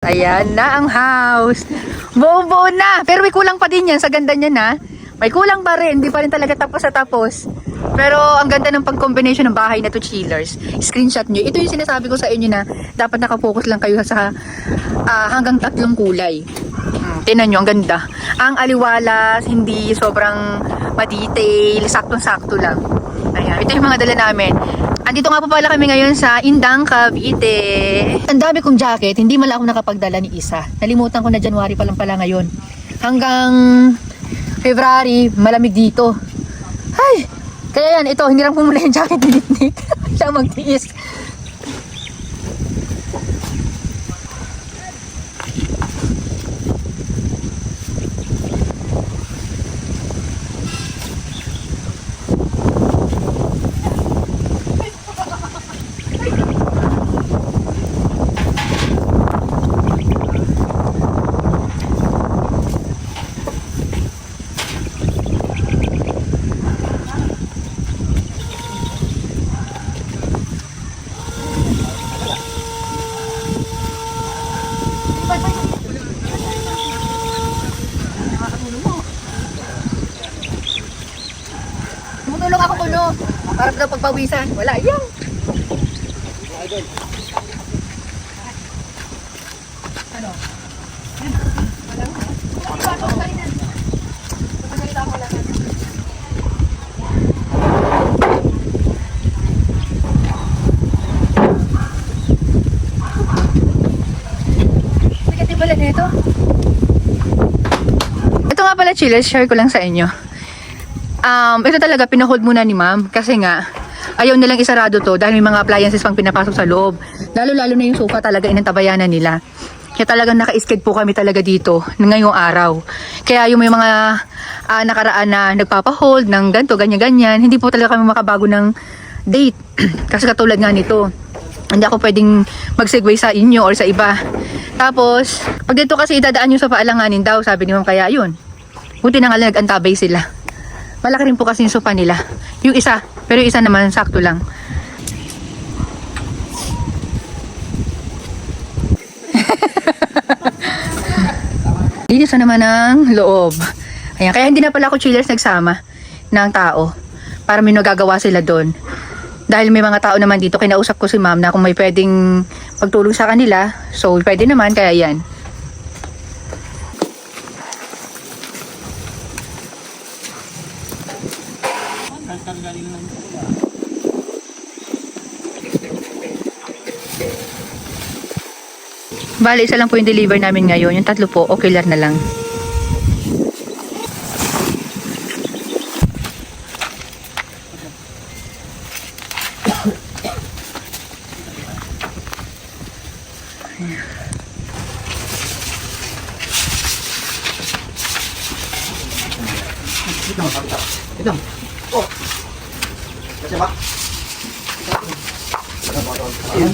Ayan na ang house. Buo-buo na. Pero may kulang pa din yan sa ganda niya na. May kulang pa rin. Hindi pa rin talaga tapos sa tapos. Pero ang ganda ng pag-combination ng bahay na to, chillers. Screenshot nyo. Ito yung sinasabi ko sa inyo na dapat nakafocus lang kayo sa hanggang 3 kulay. Tingnan nyo, ang ganda. Ang aliwalas, hindi sobrang ma-detail, saktong-sakto lang. Ayan, ito yung mga dala namin. Andito nga po pala kami ngayon sa Indang, Cavite. Ang dami kong jacket, hindi man lang ako nakapagdala ni isa. Nalimutan ko na January pa lang pala ngayon. Hanggang February, malamig dito. Ay! Kaya yan, ito, hindi lang pumula yung jacket ni Nick. Siya magtiis. Tumutulong ako kuno. Para daw pagpawisan. Wala yan. Ano? Pala nito. Ito nga pala, chillers, share ko lang sa inyo. Ito talaga pinahold muna ni ma'am kasi nga ayaw nilang isarado to dahil may mga appliances pang pinapasok sa loob. Lalo na yung sofa talaga inantabayanan nila. Kaya talagang naka-sked po kami talaga dito ngayong araw. Kaya yung may mga nakaraan na nagpapahold ng ganto, ganyan-ganyan, hindi po talaga kami makabago ng date. Kasi katulad nga nito, hindi ako pwedeng mag-segue sa inyo or sa iba. Tapos, pag dito kasi idadaan nyo sa paalanganin daw, sabi ni ma'am, kaya yun. Buti na nga lang nag-antabay sila. Malaki rin po kasi yung sofa nila. Yung isa, pero yung isa naman sakto lang. Linis na naman ang loob. Ayan, kaya hindi na pala ako chillers nagsama ng tao para may nagagawa sila doon. Dahil may mga tao naman dito, kinausap ko si ma'am na kung may pwedeng pagtulong sa kanila. So, pwede naman, kaya yan. Bale, isa lang po yung deliver namin ngayon. Yung 3 po, okay lang na lang. Ito. Oh. Kasi ba? Ayan.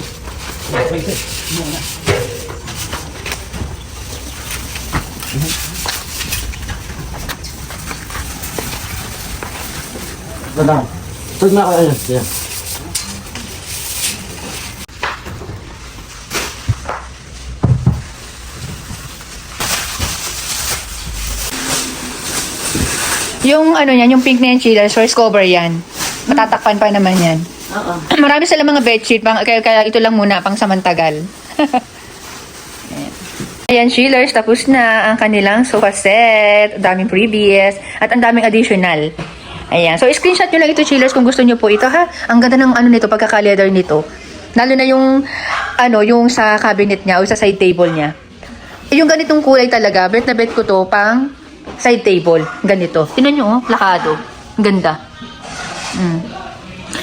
Ganda. Tug na ako ayun. Ayan. Yung ano yan, yung pink na yan, chillers, first cover yan. Matatakpan pa naman yan. Oo. Marami sila mga bedsheet, kaya ito lang muna, pang samantagal. Ayan, chillers, tapos na ang kanilang sofa set. Ang daming previous, at ang daming additional. Ayan, so screenshot nyo lang ito, chillers, kung gusto nyo po ito, ha? Ang ganda ng ano nito, pagkaka-leather nito. Lalo na yung, yung sa cabinet niya, o sa side table niya. Yung ganitong kulay talaga, bet na bet ko to, pang side table, ganito. Tingnan nyo, plakado. Ganda.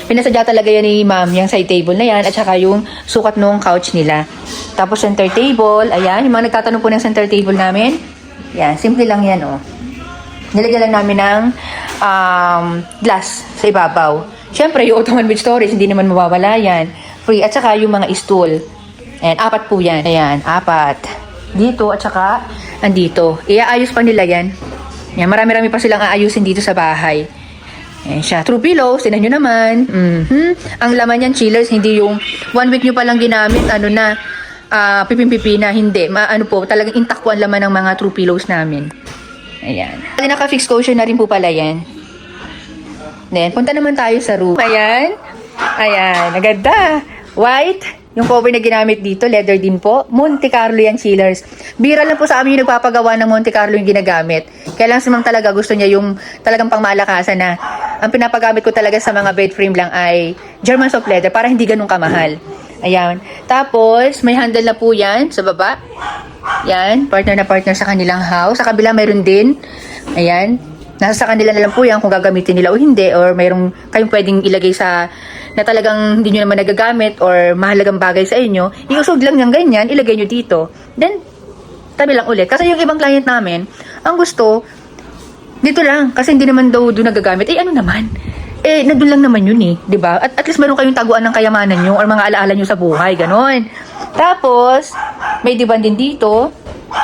Pinasadya talaga yan ni ma'am, yung side table na yan, at saka yung sukat nung couch nila. Tapos center table, ayan, yung mga nagtatanong po ng center table namin, yan, simple lang yan, oh. Nilagyan lang namin ng glass sa ibabaw. Siyempre, yung ottoman with storage, hindi naman mawawala yan. Free, at saka yung mga stool. Ayan, 4 po yan. Ayan, 4. Dito, at saka andito. Iaayos pa nila yan. Yan, marami-rami pa silang aayusin dito sa bahay. Ayan siya. True pillows, tinan nyo naman. Ang laman yan, chillers, hindi yung 1 week nyo palang ginamit, pipimpipi na hindi. Ano po, talagang intact po ang laman ng mga true pillows namin. Ayan. Naka-fix cushion na rin po pala yan. Then, punta naman tayo sa room. Ayan. Ayan, naganda. White. Yung cover na ginamit dito, leather din po. Monte Carlo yan, chillers. Bira lang po sa amin yung nagpapagawa ng Monte Carlo yung ginagamit. Kaya lang si Ma'am talaga gusto niya yung talagang pangmalakasan na ang pinapagamit ko talaga sa mga bed frame lang ay German soft leather para hindi ganun kamahal. Ayan. Tapos, may handle na po yan sa baba. Yan, partner na partner sa kanilang house. Sa kabila, mayroon din. Ayan. Nasa kanila na lang po yan kung gagamitin nila o hindi, or mayroong kayong pwedeng ilagay sa na talagang hindi nyo naman nagagamit or mahalagang bagay sa inyo, iusog lang ng ganyan, ilagay nyo dito. Then, tabi lang ulit. Kasi yung ibang client namin, ang gusto, dito lang. Kasi hindi naman daw doon nagagamit. Eh, ano naman? Eh, nandun lang naman yun eh. 'Di ba? At least meron kayong taguan ng kayamanan nyo or mga alaala nyo sa buhay. Ganon. Tapos, may divan din dito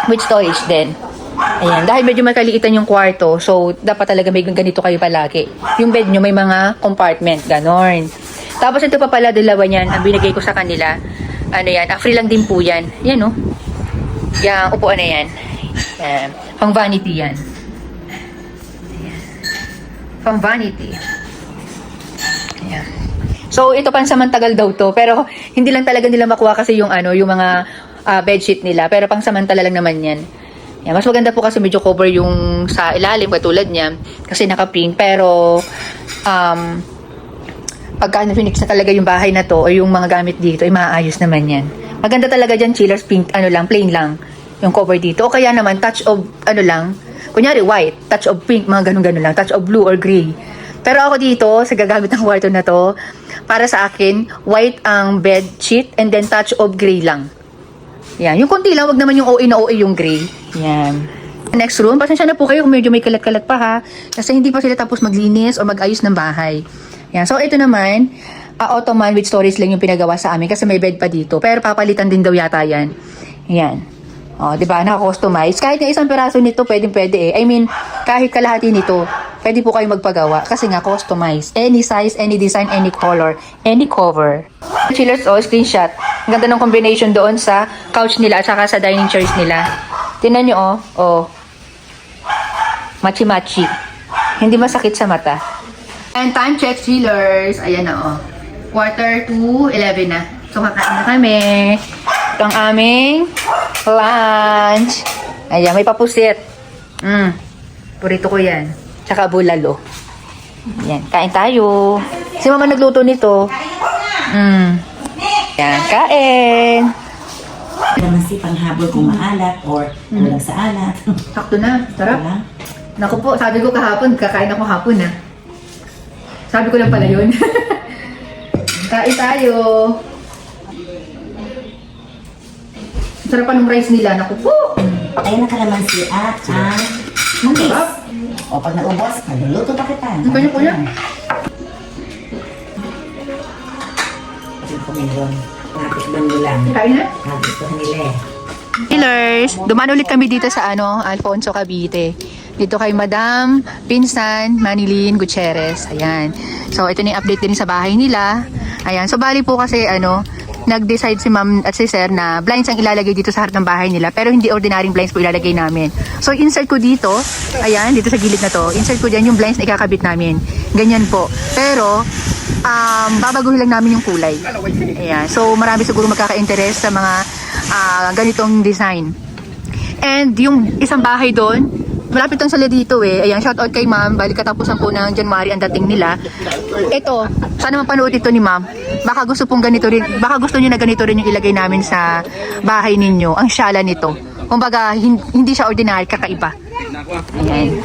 with storage din. Ayan, dahil medyo makaliitan yung kwarto, so dapat talaga may ganito kayo palagi. Yung bed nyo may mga compartment, ganon. Tapos ito pa pala, dalawa niyan, ang binigay ko sa kanila. Ano yan, free lang din po yan. Yan no. Yung upuan na yan. Pang vanity yan. Ayan. Pang vanity. Ayan. So ito pansamantagal daw to, pero hindi lang talaga nila makuha kasi yung ano, yung mga bedsheet nila, pero pangsamantala lang naman yan. Yan, mas maganda po kasi medyo cover yung sa ilalim katulad niya kasi naka-pink, pero pagka na-finish na talaga yung bahay na to o yung mga gamit dito ay maayos naman yan. Maganda talaga dyan, chillers, pink, ano lang, plain lang yung cover dito, o kaya naman touch of ano lang, kunyari white, touch of pink, mga ganun-ganun lang, touch of blue or gray. Pero ako dito sa gagamit ng kwarto na to, para sa akin white ang bed sheet and then touch of gray lang. Yan, yung konti lang, wag naman yung OA na OA yung gray. Yan. Next room, pasensya na po kayo kung medyo may kalat-kalat pa ha. Kasi hindi pa sila tapos maglinis o mag-ayos ng bahay. Yan, so ito naman, ottoman with storage lang yung pinagawa sa amin kasi may bed pa dito. Pero papalitan din daw yata yan. Yan. O, diba, naka-customize. Kahit nga isang peraso nito, pwede eh. I mean, kahit kalahati nito, pwede po kayo magpagawa. Kasi nga, customize. Any size, any design, any color, any cover. Chillers, screenshot. Ang ganda ng combination doon sa couch nila at saka sa dining chairs nila. Tingnan nyo, Machi-machi. Hindi masakit sa mata. And time check, chillers. Ayan na, 11:45 na. So, kakain na kami. Ito ang aming lunch. Ayan, may papusit. Purito ko yan. Tsaka bulalo. Ayan, kain tayo. Si mama nagluto nito. Yan, kain. Naman si panghabol kung maalat or walang sa alat. Sakto na, sarap. Wala. Naku po, sabi ko kahapon, kakain ako hapon na. Sabi ko lang pala yun. Kain tayo. Sarap pa ng rice nila, naku po. Ayan ang kalamansi at ang mangis. Sarap. O pag naubos, magluluto pa kita. Ang kanya po yan. Kumigon. Natikban mo lang. Kain na. Nagustuhan nila eh. Killers, dumaan ulit kami dito sa Alfonso, Cavite. Dito kay Madam Pinsan Manilyn Gutierrez. Ayan. So, ito na yung update din sa bahay nila. Ayan. So, bali po kasi nag-decide si Ma'am at si Sir na blinds ang ilalagay dito sa harap ng bahay nila. Pero hindi ordinaryong blinds po ilalagay namin. So, insert ko dito. Ayan, dito sa gilid na to. Insert ko dyan yung blinds na ikakabit namin. Ganyan po. Pero, babaguhin lang namin yung kulay. Ayan. So, marami siguro magkaka-interest sa mga ganitong design. And yung isang bahay doon, malapit lang sila dito eh. Ayan, shout out kay Ma'am. Bali katapusan po ng January ang dating nila. Ito, sana mapanood ito ni Ma'am. Baka gusto pong ganito rin, baka gusto niyo na ganito rin yung ilagay namin sa bahay ninyo. Ang syala nito. Kumbaga, hindi siya ordinary, kakaiba. Ayan.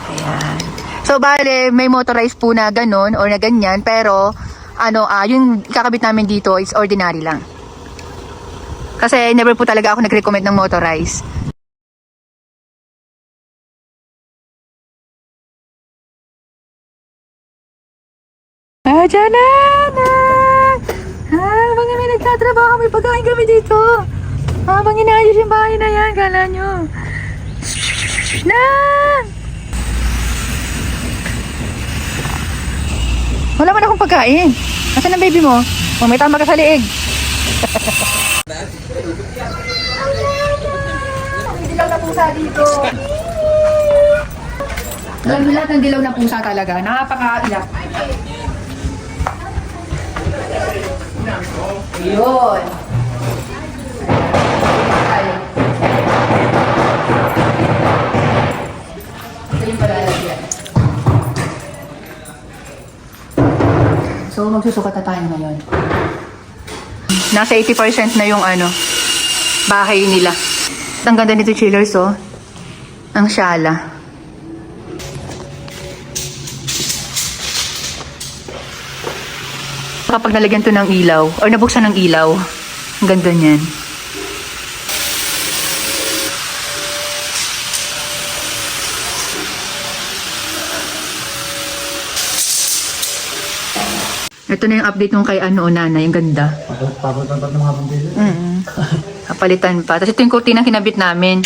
Ayan. So, bale, may motorized po na ganun or na ganyan, pero yung kakabit namin dito is ordinary lang. Kasi never po talaga ako nag-recommend ng motorized. Diyan na! Habang kami nagtatrabaho, may pagkain kami dito. Habang inayos yung bahay na yan, kala nyo. Nan! Wala man akong pagkain. Nasaan ang baby mo? May tama ka sa liig. Dilaw na pusa dito. Alam mo lahat ng dilaw na pusa talaga. Nakapakaiyak. Yun. Ito yung palalagyan. So, magsusukat na tayo ngayon. Nasa 80% na yung bahay nila. Ang ganda nito, chillers, oh. Ang shala. Kapag nalagyan to ng ilaw, or nabuksan ng ilaw, ang ganda niyan. Ito na yung update nung kay nanay, ang ganda. Papunta ng mga pambili. Kapalitan pa. Tapos ito yung kurtina kinabit namin.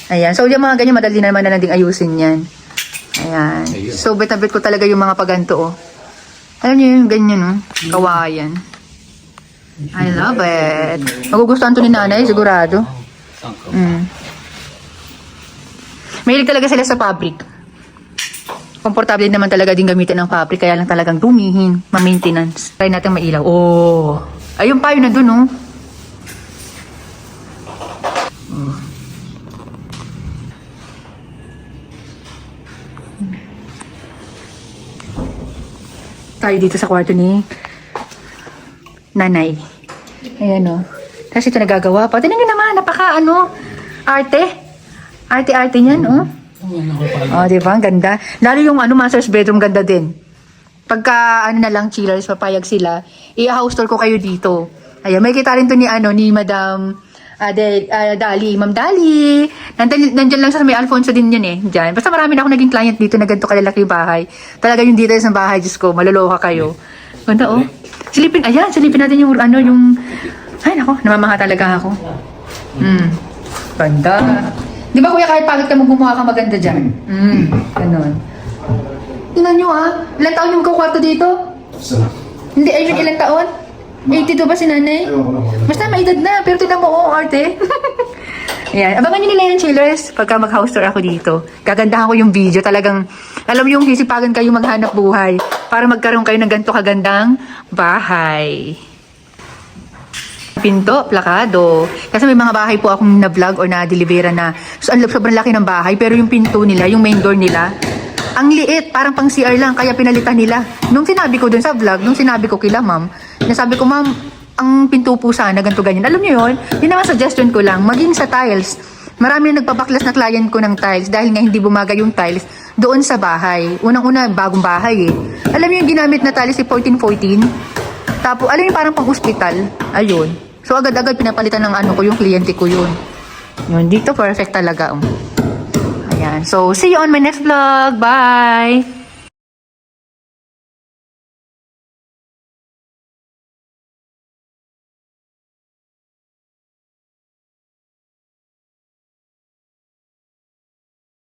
Ayan. So yung mga ganyan, madali naman na ding ayusin yan. Ayan. So bit-a-bit ko talaga yung mga paganto, oh. Alam niyo yung ganyan, no? Kawayan. I love it. Magugustuhan to ni nanay, sigurado. Mahilig talaga sila sa fabric. Komportable naman talaga din gamitin ng fabric, kaya lang talagang dumihin, ma-maintenance. Try natin mailaw. Oh! Ayun pa, yun na dun, oh. Tayo dito sa kwarto ni nanay. Ayan, o. Kasi ito nagagawa pa. Tingnan nyo naman, napaka arte. Arte-arte niyan, o. Diba? Ang ganda. Lalo yung master's bedroom, ganda din. Pagka, na lang, chillers, papayag sila, i-house tour ko kayo dito. Ayan, may kita rin to ni, ni Madam Dali. Ma'am Dali. Nandyan lang sa may Alfonso din yan eh. Diyan. Basta marami na ako naging client dito na ganito kalalaki yung bahay. Talaga yung details ng bahay, Diyos ko, maloloka kayo. Ganda, oh. Silipin natin yung, ay, nako, namamaha talaga ako. Ganda. Di ba, kuya, kahit pagod ka mo, gumawa ka maganda dyan. Ganon. Tingnan nyo, ilang taon yung kwarto dito? Hindi, I mean, ilang taon? 82 ba si nanay? Basta may edad na, pero tignan mo, arte. Ayan, abangan nyo nila yan, chillers, pagka mag-house tour ako dito. Gagandahan ko yung video, talagang, alam mo yung sisipagan kayo maghanap buhay para magkaroon kayo ng ganito kagandang bahay. Pinto, plakado. Kasi may mga bahay po akong na-vlog or na-delivera na sobrang laki ng bahay, pero yung pinto nila, yung main door nila, ang liit, parang pang CR lang, kaya pinalitan nila. Nung sinabi ko dun sa vlog, nung sinabi ko kila ma'am, nasabi ko, ma'am, ang pinto po sana, ganito ganyan. Alam niyo yun? Yun naman suggestion ko lang, maging sa tiles. Marami na nagpapaklas na client ko ng tiles dahil nga hindi bumagay yung tiles doon sa bahay. Unang-una, bagong bahay eh. Alam niyo yung ginamit na tiles si 1414? Tapos, alam niyo parang pang hospital. Ayun. So, agad-agad pinapalitan ng ko, yung kliyente ko yun. Yun, dito perfect talaga. Ayan. So, see you on my next vlog. Bye!